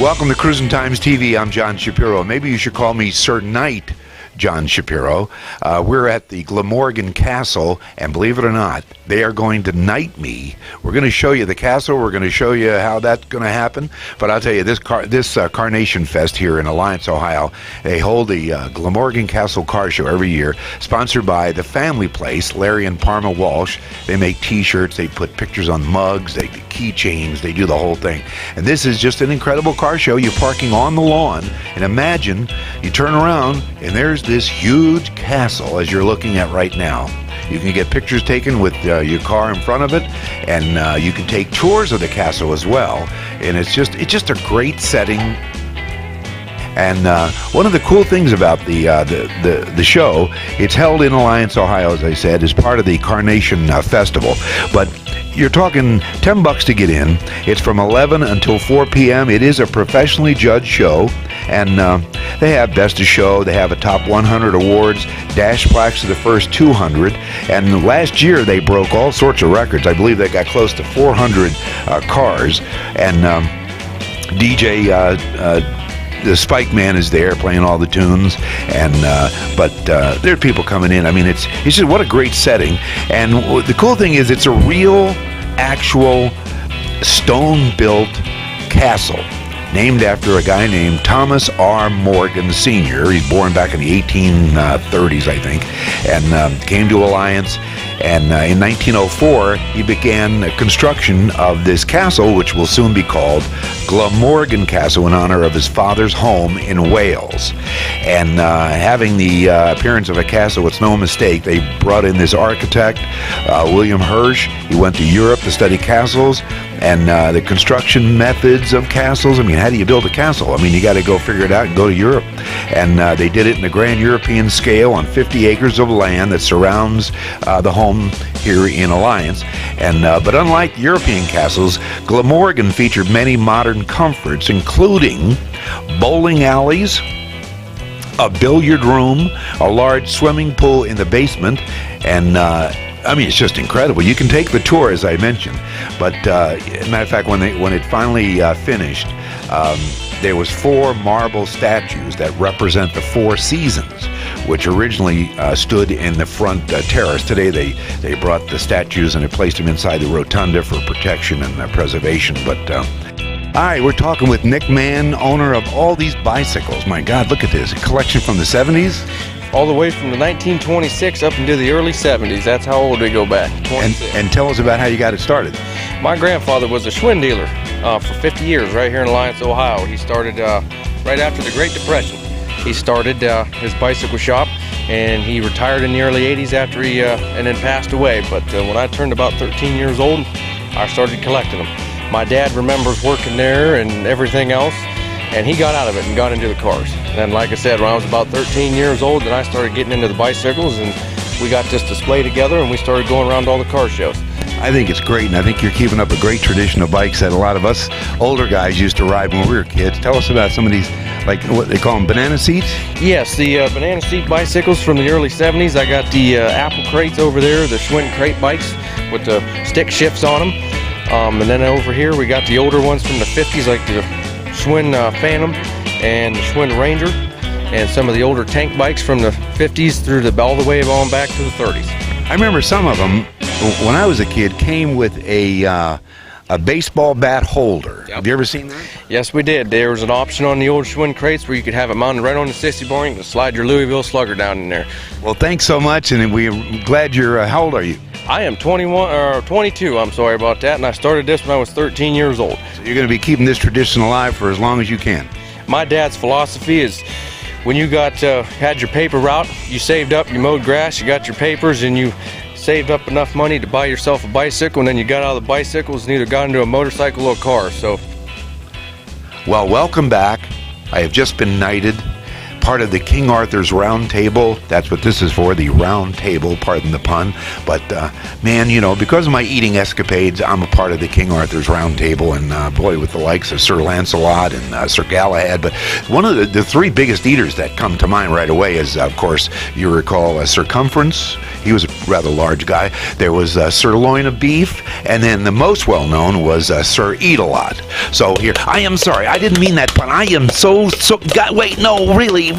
Welcome to CruisinTimes TV. I'm John Shapiro. Maybe you should call me Sir Knight John Shapiro. We're at the Glamorgan Castle, and believe it or not, they are going to knight me. We're going to show you the castle. We're going to show you how that's going to happen. But I'll tell you, this Carnation Fest here in Alliance, Ohio, they hold the Glamorgan Castle Car Show every year, sponsored by the family place, Larry and Parma Walsh. They make T-shirts. They put pictures on mugs. They do keychains. They do the whole thing. And this is just an incredible car show. You're parking on the lawn, and imagine you turn around, and there's this huge castle as you're looking at right now. You can get pictures taken with your car in front of it, and you can take tours of the castle as well. And it's just a great setting. And one of the cool things about the show, it's held in Alliance, Ohio, as I said, as part of the Carnation Festival. But you're talking $10 to get in. It's from 11 until 4 p.m. It is a professionally judged show, and they have Best of Show. They have a Top 100 awards, dash plaques to the first 200. And last year they broke all sorts of records. I believe they got close to 400 cars. And DJ the Spike Man is there playing all the tunes, and but there are people coming in. I mean, it's just what a great setting. And the cool thing is, it's a real, actual stone-built castle named after a guy named Thomas R. Morgan Sr. He's born back in the 1830s, I think, and came to Alliance. And in 1904, he began construction of this castle, which will soon be called Glamorgan Castle, in honor of his father's home in Wales. And having the appearance of a castle, it's no mistake. They brought in this architect, William Hirsch. He went to Europe to study castles and the construction methods of castles. I mean, how do you build a castle? I mean, you got to go figure it out and go to Europe. And they did it in a grand European scale on 50 acres of land that surrounds the home here in Alliance. And but unlike European castles, Glamorgan featured many modern comforts, including bowling alleys, a billiard room, a large swimming pool in the basement, and I mean, it's just incredible. You can take the tour, as I mentioned, but matter of fact, when it finally finished, there was 4 marble statues that represent the 4 seasons, which originally stood in the front terrace. Today they brought the statues and they placed them inside the rotunda for protection and preservation. But all right, we're talking with Nick Mann, owner of all these bicycles. My God, look at this, a collection from the 70s. All the way from the 1926 up into the early 70s. That's how old we go back. And tell us about how you got it started. My grandfather was a Schwinn dealer for 50 years right here in Alliance, Ohio. He started right after the Great Depression. He started his bicycle shop, and he retired in the early 80s after he and then passed away. But when I turned about 13 years old, I started collecting them. My dad remembers working there and everything else, and he got out of it and got into the cars. And like I said, when I was about 13 years old, then I started getting into the bicycles, and we got this display together, and we started going around to all the car shows. I think it's great, and I think you're keeping up a great tradition of bikes that a lot of us older guys used to ride when we were kids. Tell us about some of these, like what they call them, banana seats? Yes, the banana seat bicycles from the early 70s. I got the Apple crates over there, the Schwinn crate bikes with the stick shifts on them. And then over here we got the older ones from the 50s, like the Schwinn Phantom and the Schwinn Ranger, and some of the older tank bikes from the 50s through all the way on back to the 30s. I remember some of them, when I was a kid, came with a baseball bat holder. Yep. Have you ever seen that? Yes, we did. There was an option on the old Schwinn crates where you could have it mounted right on the sissy bar and slide your Louisville Slugger down in there. Well, thanks so much, and we're glad you're, how old are you? I am 22, I'm sorry about that, and I started this when I was 13 years old. So you're going to be keeping this tradition alive for as long as you can. My dad's philosophy is, when you had your paper route, you saved up, you mowed grass, you got your papers, and you saved up enough money to buy yourself a bicycle, and then you got out of the bicycles and either got into a motorcycle or a car. So, well, welcome back. I have just been knighted. part of the King Arthur's Round Table. That's what this is for, the Round Table, pardon the pun. But, man, you know, because of my eating escapades, I'm a part of the King Arthur's Round Table, and boy, with the likes of Sir Lancelot and Sir Galahad. But one of the three biggest eaters that come to mind right away is, of course, you recall Circumference. He was a rather large guy. There was Sirloin of Beef, and then the most well-known was Sir Eatalot. So here, I am sorry, I didn't mean that pun. I am wait, no, really.